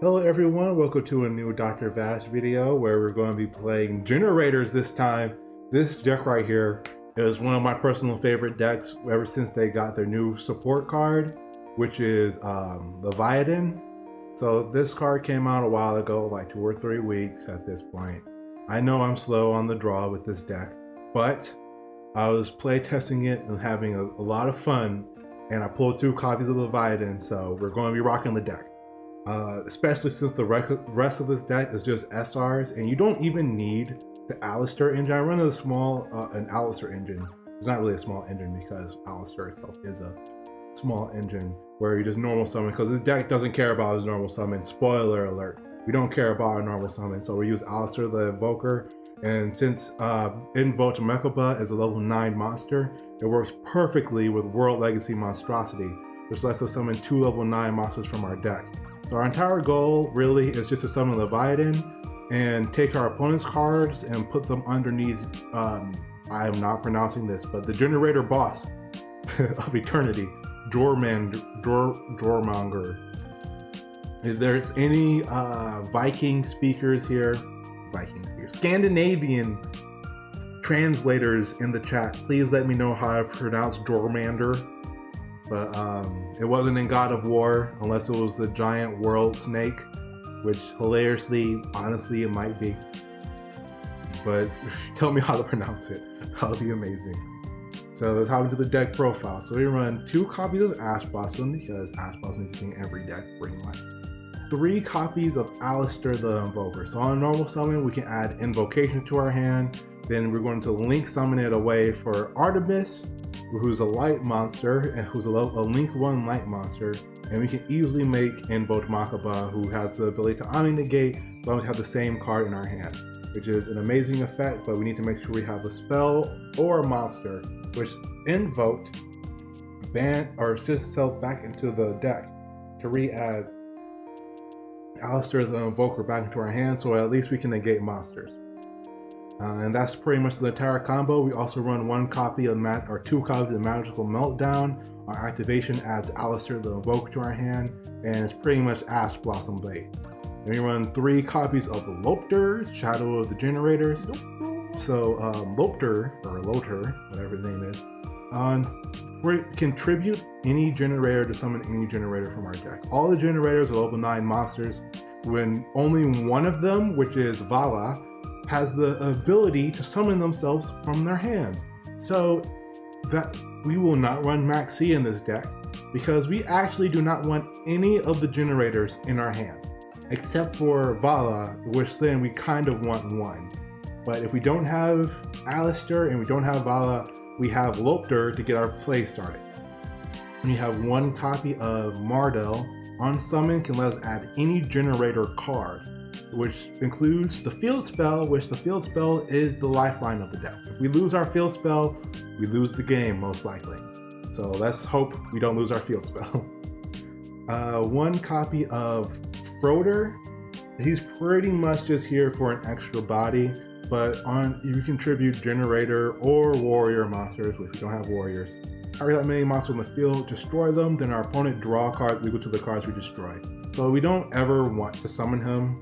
Hello everyone, welcome to a new Dr. Vash video where we're going to be playing Generators this time. This deck right here is one of my personal favorite decks ever since they got their new support card, which is Leviathan. So this card came out a while ago, like 2 or 3 weeks at this point. I know I'm slow on the draw with this deck, but I was play testing it and having a lot of fun, and I pulled 2 copies of Leviathan, so we're going to be rocking the deck. Especially since the rest of this deck is just SRs, and you don't even need the Alistair engine. I run a small an Alistair engine. It's not really a small engine because Alistair itself is a small engine where you just normal summon, because this deck doesn't care about his normal summon. Spoiler alert, we don't care about our normal summon, so we use Alistair the Invoker. And since Invoke Mekaba is a level 9 monster, it works perfectly with World Legacy Monstrosity, which lets us summon 2 level 9 monsters from our deck. So our entire goal really is just to summon Leviathan and take our opponent's cards and put them underneath, I am not pronouncing this, but the Generator boss of Eternity, Jormonger. If there's any Viking speakers here, Scandinavian translators in the chat, please let me know how to pronounce Jormander. But it wasn't in God of War, unless it was the giant world snake, which hilariously, honestly, it might be. But tell me how to pronounce it. That'll be amazing. So let's hop into the deck profile. So we run 2 copies of Ash Blossom, because Ash Blossom is in every deck pretty much. 3 copies of Alistair the Invoker. So on a normal summon, we can add Invocation to our hand. Then we're going to link summon it away for Artemis, who's a light monster and who's a link 1 light monster, and we can easily make Invoke Mekaba, who has the ability to omni-negate, as long as we have the same card in our hand, which is an amazing effect. But we need to make sure we have a spell or a monster which invoked, ban, or sits itself back into the deck to re-add Alistair the Invoker back into our hand, so at least we can negate monsters. And that's pretty much the entire combo. We also run 1 copy of 2 copies of Magical Meltdown. Our activation adds Alistair the Invoker to our hand, and it's pretty much Ash Blossom bait. Then we run 3 copies of Lopter, Shadow of the Generators. So Lopter, or Loter, whatever the name is, we contribute any generator to summon any generator from our deck. All the generators are level 9 monsters, when only one of them, which is Vala, has the ability to summon themselves from their hand. So that we will not run Max C in this deck, because we actually do not want any of the generators in our hand, except for Vala, which then we kind of want 1. But if we don't have Alistair and we don't have Vala, we have Lopter to get our play started. We have 1 copy of Mardel. On summon can let us add any generator card, which includes the field spell, which the field spell is the lifeline of the deck. If we lose our field spell, we lose the game most likely. So let's hope we don't lose our field spell. 1 copy of Froder. He's pretty much just here for an extra body, but you contribute generator or warrior monsters, which we don't have warriors. Target that many monsters on the field, destroy them, then our opponent draw a card equal to the cards we destroy. So we don't ever want to summon him.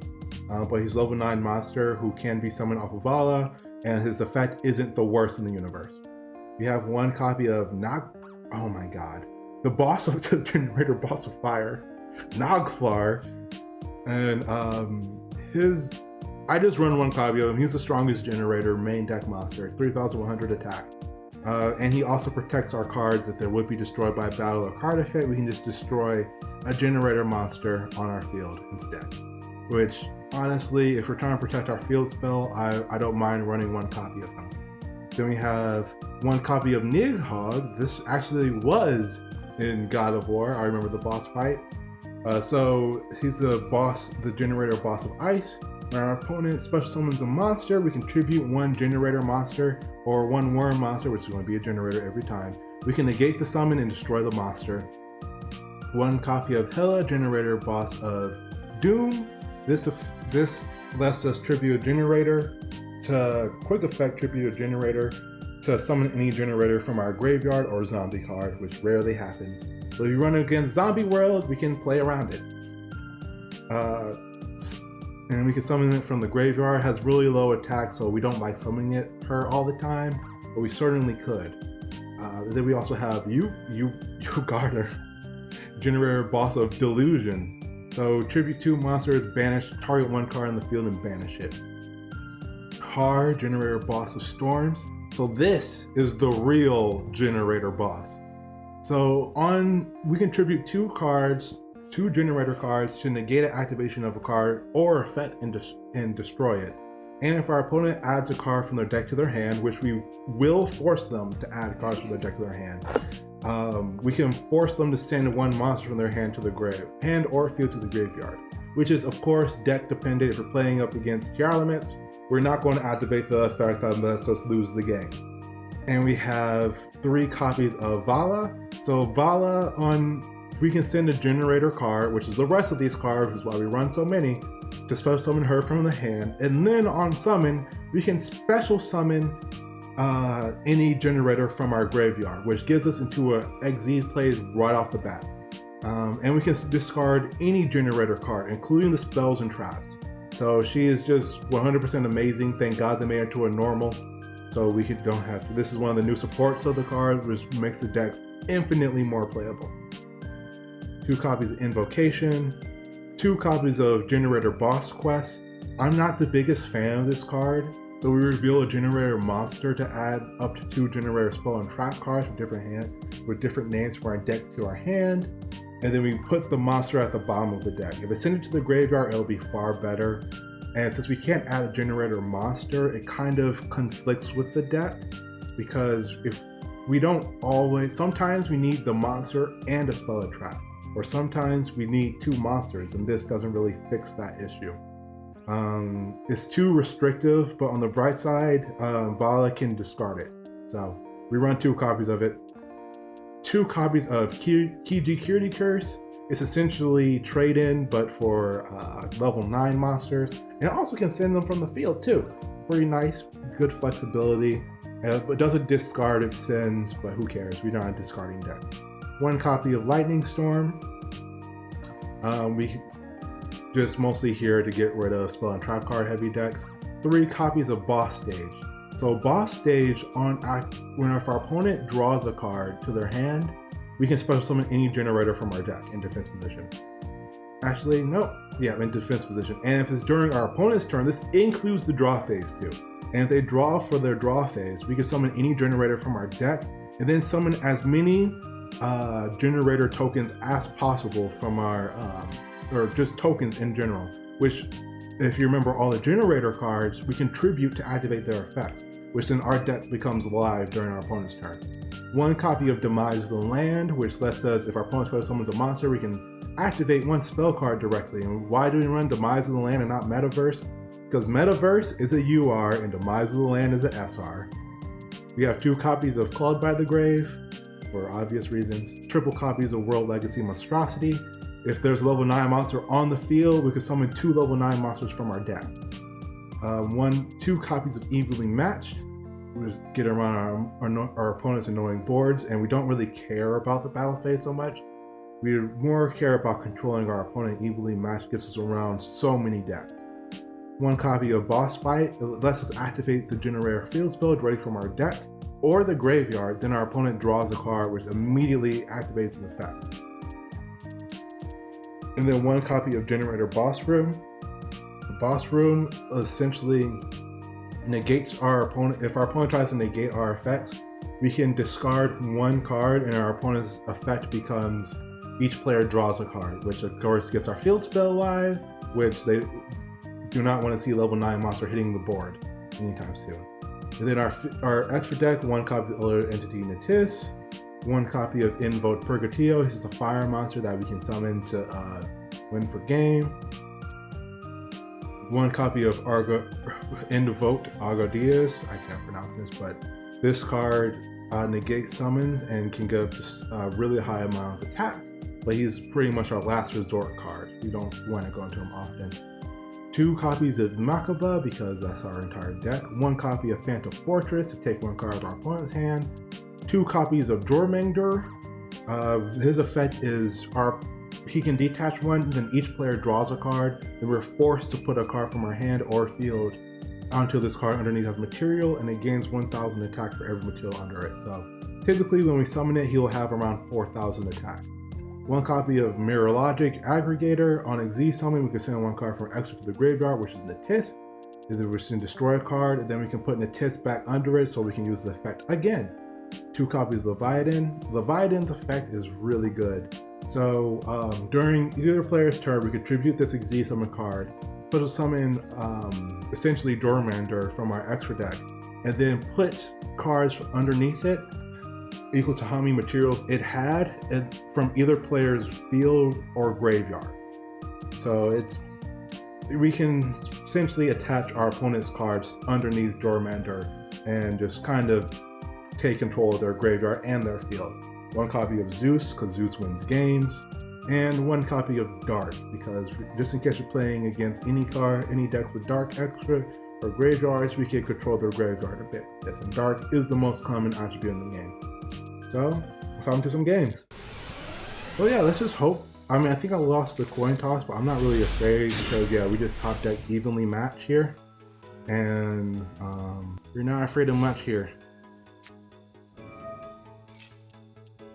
But he's level 9 monster who can be summoned off of Vala, and his effect isn't the worst in the universe. We have 1 copy of oh my god, the boss of the generator, boss of fire, Nogflar, and I just run 1 copy of him. He's the strongest generator main deck monster, 3,100 attack, and he also protects our cards. If they would be destroyed by battle or card effect, we can just destroy a generator monster on our field instead, which honestly, if we're trying to protect our field spell, I don't mind running 1 copy of him. Then we have 1 copy of Nidhogg. This actually was in God of War. I remember the boss fight. So he's the boss, the generator boss of ice. When our opponent special summons a monster, we contribute 1 generator monster or 1 worm monster, which is going to be a generator every time. We can negate the summon and destroy the monster. 1 copy of Hela, generator boss of Doom. This lets us tribute a generator to quick effect, tribute a generator to summon any generator from our graveyard or zombie card, which rarely happens. So if you run against Zombie World, we can play around it. And we can summon it from the graveyard. It has really low attack, so we don't like summoning her all the time, but we certainly could. Then we also have you Garner, Generator Boss of Delusion. So tribute 2 monsters, banish, target 1 card in the field and banish it. Har, Generator Boss of Storms. So this is the real Generator boss. So we can tribute 2 Generator cards to negate an activation of a card or effect and destroy it. And if our opponent adds a card from their deck to their hand, which we will force them to add cards from their deck to their hand, we can force them to send 1 monster from their hand to the hand or field to the graveyard, which is of course deck dependent. If we're playing up against Tier Elements, we're not going to activate the effect that lets us lose the game. And we have 3 copies of Vala. So Vala, we can send a Generator card, which is the rest of these cards, which is why we run so many, to special summon her from the hand. And then on summon, we can special summon any Generator from our graveyard, which gives us into a Xyz plays right off the bat. And we can discard any Generator card, including the spells and traps. So she is just 100% amazing. Thank God they made her to a normal, so we don't have to. This is one of the new supports of the card, which makes the deck infinitely more playable. 2 copies of Invocation, 2 copies of Generator Boss Quest. I'm not the biggest fan of this card, so we reveal a Generator monster to add up to 2 Generator spell and trap cards with different names for our deck to our hand. And then we put the monster at the bottom of the deck. If it's sent it to the graveyard, it'll be far better. And since we can't add a Generator monster, it kind of conflicts with the deck, because if we don't always, sometimes we need the monster and a spell or trap, or sometimes we need 2 monsters, and this doesn't really fix that issue. It's too restrictive, but on the bright side, Vala can discard it. So we run 2 copies of it. 2 copies of Kiji Curse. It's essentially trade-in, but for level 9 monsters. And it also can send them from the field too. Pretty nice, good flexibility. But doesn't discard, it sends, but who cares? We're not a discarding deck. 1 copy of Lightning Storm. We just mostly here to get rid of spell and trap card heavy decks. 3 copies of Boss Stage. So Boss Stage, if our opponent draws a card to their hand, we can special summon any Generator from our deck in defense position. Actually, no. Yeah, in defense position. And if it's during our opponent's turn, this includes the draw phase too. And if they draw for their draw phase, we can summon any Generator from our deck, and then summon as many Generator tokens as possible from our, or just tokens in general, which, if you remember all the Generator cards, we can tribute to activate their effects, which then our deck becomes live during our opponent's turn. 1 copy of Demise of the Land, which lets us, if our opponent special summons a monster, we can activate 1 spell card directly. And why do we run Demise of the Land and not Metaverse? Because Metaverse is a UR and Demise of the Land is an SR. We have 2 copies of Called by the Grave, for obvious reasons. 3 copies of World Legacy Monstrosity. If there's a level 9 monster on the field, we can summon 2 level 9 monsters from our deck. 2 copies of Evenly Matched. We just get around our opponent's annoying boards, and we don't really care about the battle phase so much. We more care about controlling our opponent evenly matched, gets us around so many decks. 1 copy of Boss Fight. It lets us activate the Generator field spell ready from our deck or the graveyard, then our opponent draws a card which immediately activates an effect. And then 1 copy of Generator Boss Room. The Boss Room essentially negates our opponent. If our opponent tries to negate our effects, we can discard 1 card and our opponent's effect becomes each player draws a card, which of course gets our field spell live, which they do not want to see level 9 monster hitting the board anytime soon. And then our extra deck, 1 copy of Elder Entity Natis, 1 copy of Invoked Purgatio. This is a fire monster that we can summon to win for game. 1 copy of Invoked Argodias. I can't pronounce this, but this card negates summons and can give a really high amount of attack. But he's pretty much our last resort card. We don't want to go into him often. 2 copies of Makaba, because that's our entire deck. 1 copy of Phantom Fortress to take 1 card out of our opponent's hand. 2 copies of Jormungandr. His effect is he can detach one, then each player draws a card, then we're forced to put a card from our hand or field onto this card underneath as material, and it gains 1,000 attack for every material under it. So typically when we summon it, he'll have around 4,000 attack. One copy of Mirror Logic Aggregator. On Xyz summon, we can send one card from extra to the graveyard, which is Natis. Either we can destroy a card, and then we can put Natis back under it so we can use the effect again. 2 copies of Leviathan. Leviathan's effect is really good. So during either player's turn, we contribute this Xyz summon card, put a summon essentially Dormander from our extra deck, and then put cards underneath it equal to how many materials it had from either player's field or graveyard. So we can essentially attach our opponent's cards underneath Dormander and just kind of take control of their graveyard and their field. 1 copy of Zeus, because Zeus wins games, and 1 copy of Dark, because just in case you're playing against any deck with Dark extra or graveyards, we can control their graveyard a bit. Yes, and Dark is the most common attribute in the game. So, let's hop into some games. So yeah, let's just hope. I mean, I think I lost the coin toss, but I'm not really afraid because yeah, we just top deck evenly match here. And we're not afraid of much here.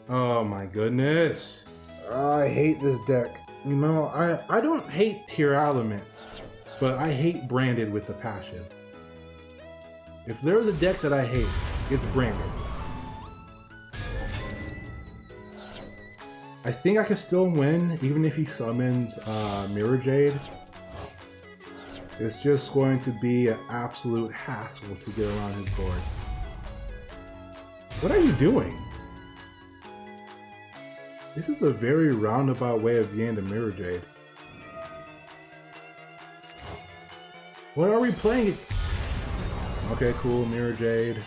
Oh my goodness. I hate this deck. You know, I don't hate tier elements, but I hate branded with the passion. If there's a deck that I hate, it's branded. I think I can still win even if he summons Mirror Jade. It's just going to be an absolute hassle to get around his board. What are you doing? This is a very roundabout way of getting the Mirror Jade. What are we playing? Okay, cool, Mirror Jade.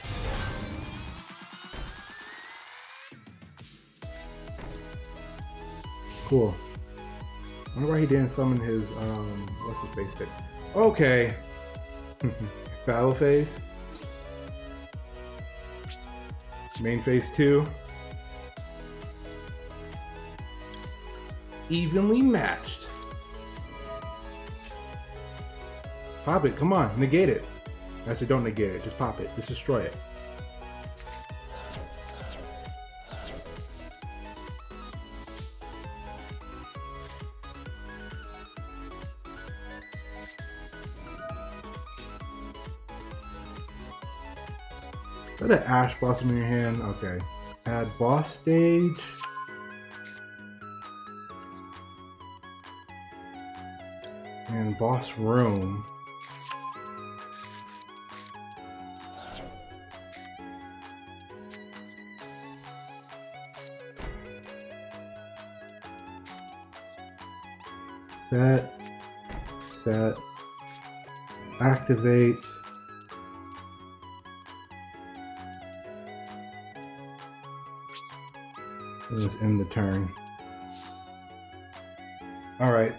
Cool. I wonder why he didn't summon his, what's the face stick? Okay. Battle phase. Main phase 2. Evenly matched. Pop it, come on, negate it. Actually, don't negate it, just pop it, just destroy it. Is that an Ash Blossom in your hand? Okay. Add boss stage. And boss room. Set, activate. And just end the turn. All right.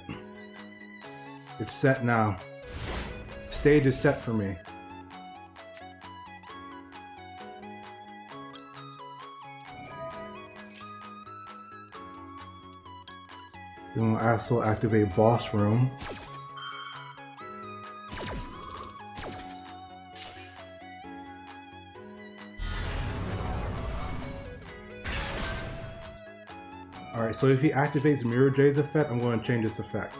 It's set now. Stage is set for me. Then we'll also activate boss room. Alright, so if he activates Mirror Jade's effect, I'm going to change this effect.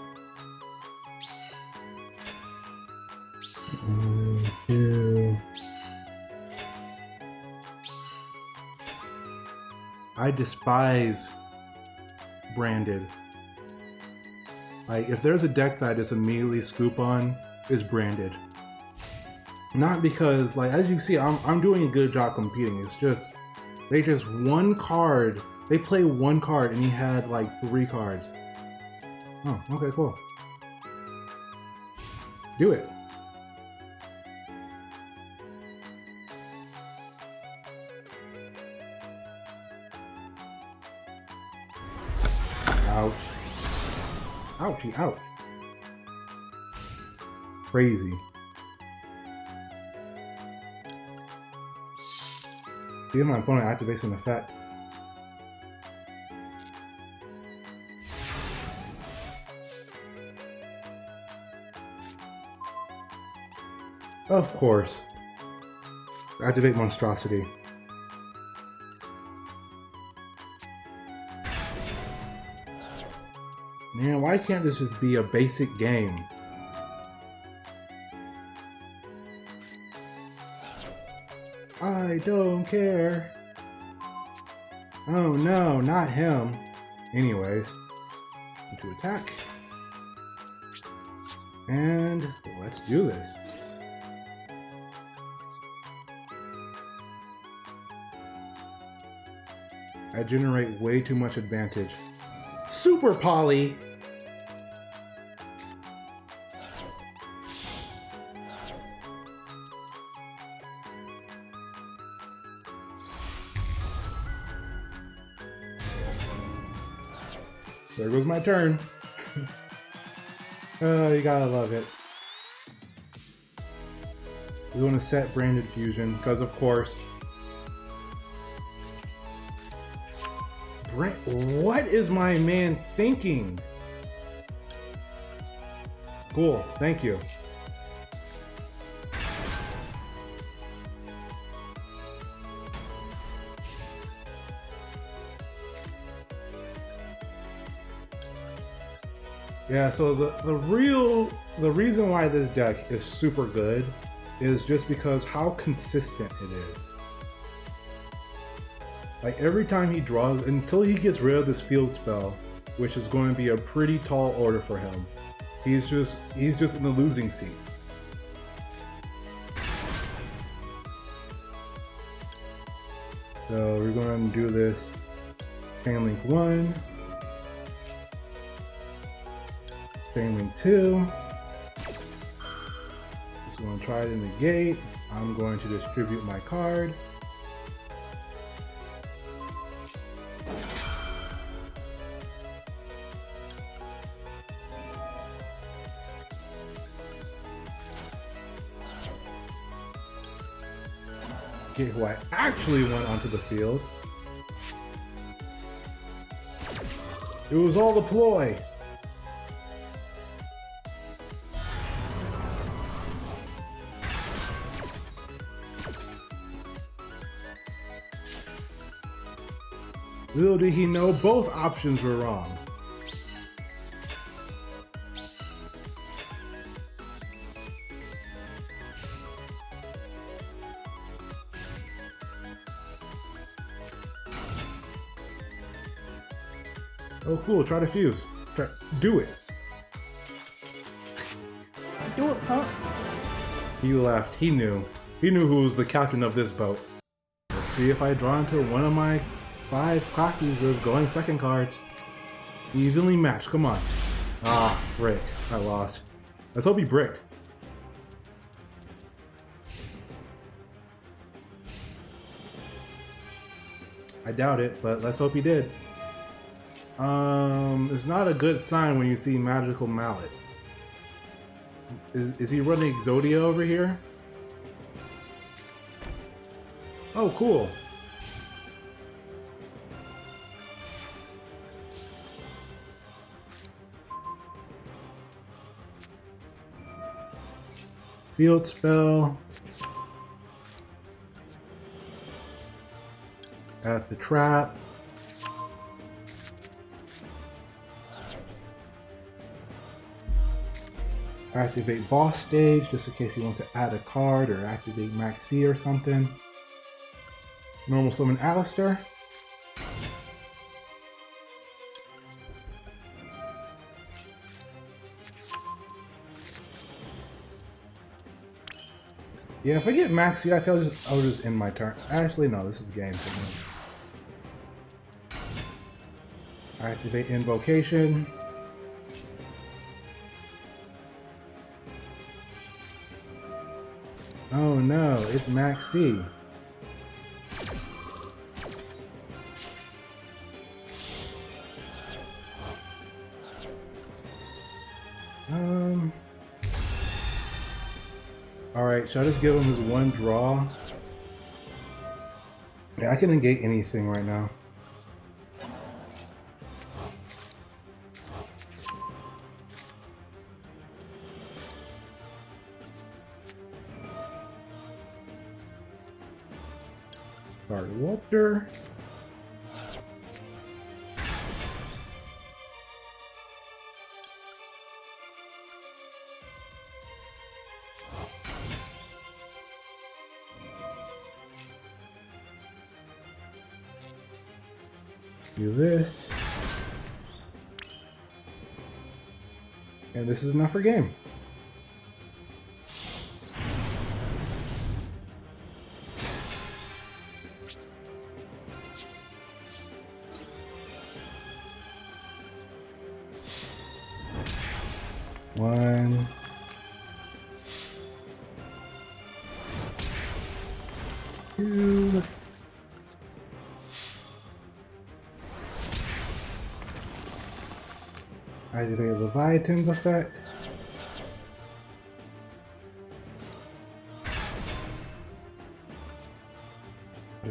I despise branded. Like, if there's a deck that I just immediately scoop on, it's branded. Not because, like, as you can see, I'm doing a good job competing. It's just, they just one card. They play one card and he had like 3 cards. Oh, okay, cool. Do it. Ouch. Ouchie, ouch. Crazy. See if my opponent activates an effect. Of course. Activate Monstrosity. Man, why can't this just be a basic game? I don't care. Oh no, not him. Anyways, to attack. And let's do this. I generate way too much advantage. Super Poly! There goes my turn. Oh, you gotta love it. We want to set Branded Fusion, because of course. What is my man thinking? Cool, thank you. Yeah, so the reason why this deck is super good is just because how consistent it is. Like every time he draws, until he gets rid of this field spell, which is going to be a pretty tall order for him, he's just in the losing seat. So we're going to do this Chain Link 1, Chain Link 2. Just going to try to negate. I'm going to distribute my card. Who I actually went onto the field. It was all the ploy. Little did he know both options were wrong. Oh cool, try to fuse. Do it. Do it, huh? He left. He knew. He knew who was the captain of this boat. Let's see if I draw into one of my 5 copies of going second cards. Evenly matched. Come on. Ah, frick. I lost. Let's hope he bricked. I doubt it, but let's hope he did. It's not a good sign when you see Magical Mallet. Is he running Exodia over here? Oh, cool. Field spell. At the trap. Activate boss stage just in case he wants to add a card or activate Max C or something. Normal summon Alistair. Yeah, if I get Max C, I think I'll just end my turn. Actually, no, this is game for me. Activate Invocation. Oh no, it's Max C. Alright, should I just give him his one draw? Yeah, I can negate anything right now. Guard Walter. Do this. And this is enough for game. One. Two. Activate Leviathan's effect.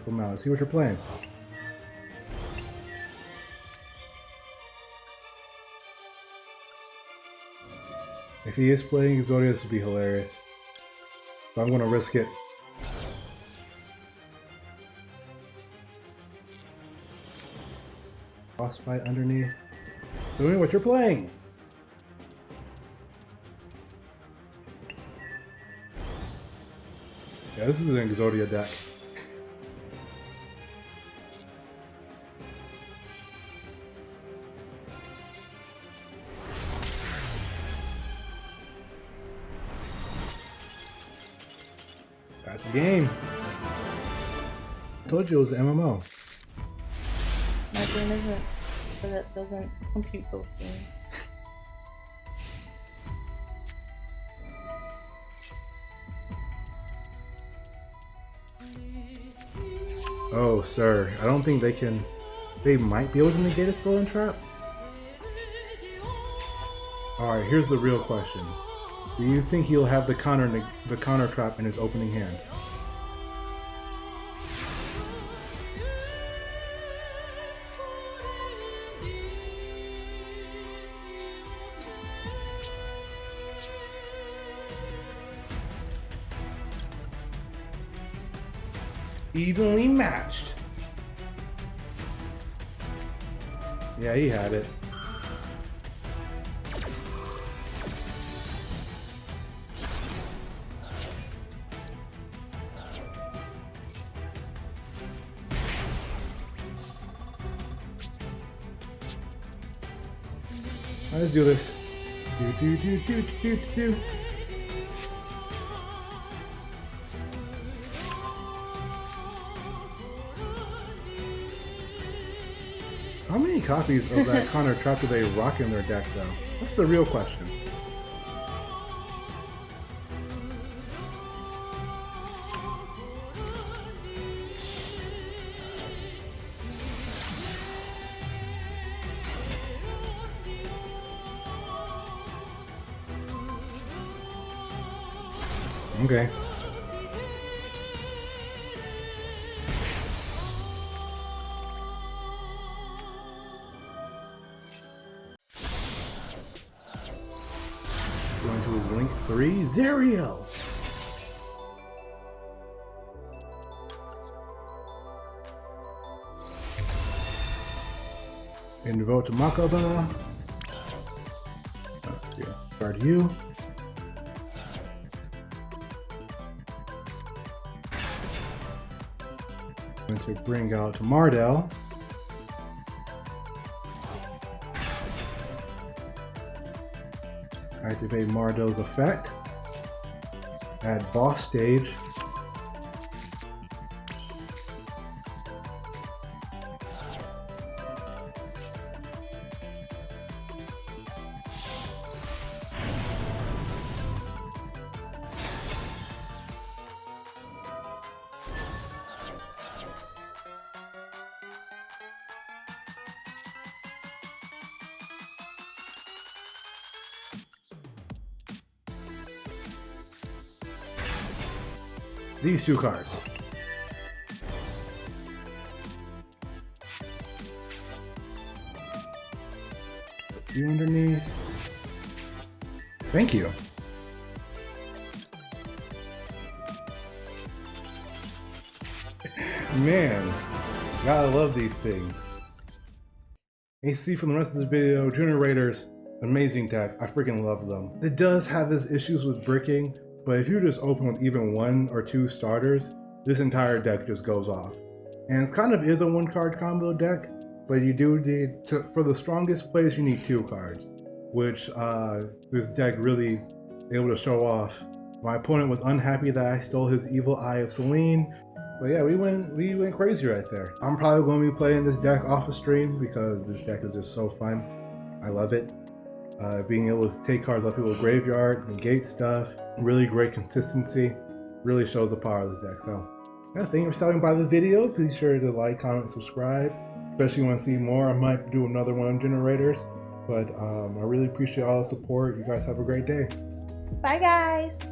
Let's see what you're playing. If he is playing Exodia, this would be hilarious. So I'm gonna risk it. Boss fight underneath. Doing what you're playing. Yeah, this is an Exodia deck. That's the game. I told you it was an MMO. My brain isn't, so that doesn't compute those things. Oh, sir. I don't think they can... They might be able to negate a spell and trap. Alright, here's the real question. Do you think he'll have the counter trap in his opening hand? Evenly matched. Yeah, he had it. Let's do this. Do. How many copies of that counter trap do they rock in their deck, though? That's the real question. Okay. Going to his link 3, Zeriel! Invoke to Makaba. Guard you. Going to bring out to Mardell. Activate Mardell's effect. Add boss stage. These two cards. Put you underneath. Thank you. Man, gotta love these things. And you see from the rest of this video, Generaiders, amazing deck. I freaking love them. It does have its issues with bricking, but if you just open with even 1 or 2 starters, this entire deck just goes off. And it kind of is a 1-card combo deck, but you do need to, for the strongest plays, you need 2 cards, which this deck really able to show off. My opponent was unhappy that I stole his Evil Eye of Selene, but yeah, we went crazy right there. I'm probably going to be playing this deck off of stream because this deck is just so fun. I love it. Being able to take cards off people's graveyard, negate stuff, really great consistency, really shows the power of this deck. So yeah, thank you for stopping by the video. Please sure to like, comment, subscribe. Especially if you want to see more, I might do another one on Generators. But I really appreciate all the support. You guys have a great day. Bye, guys.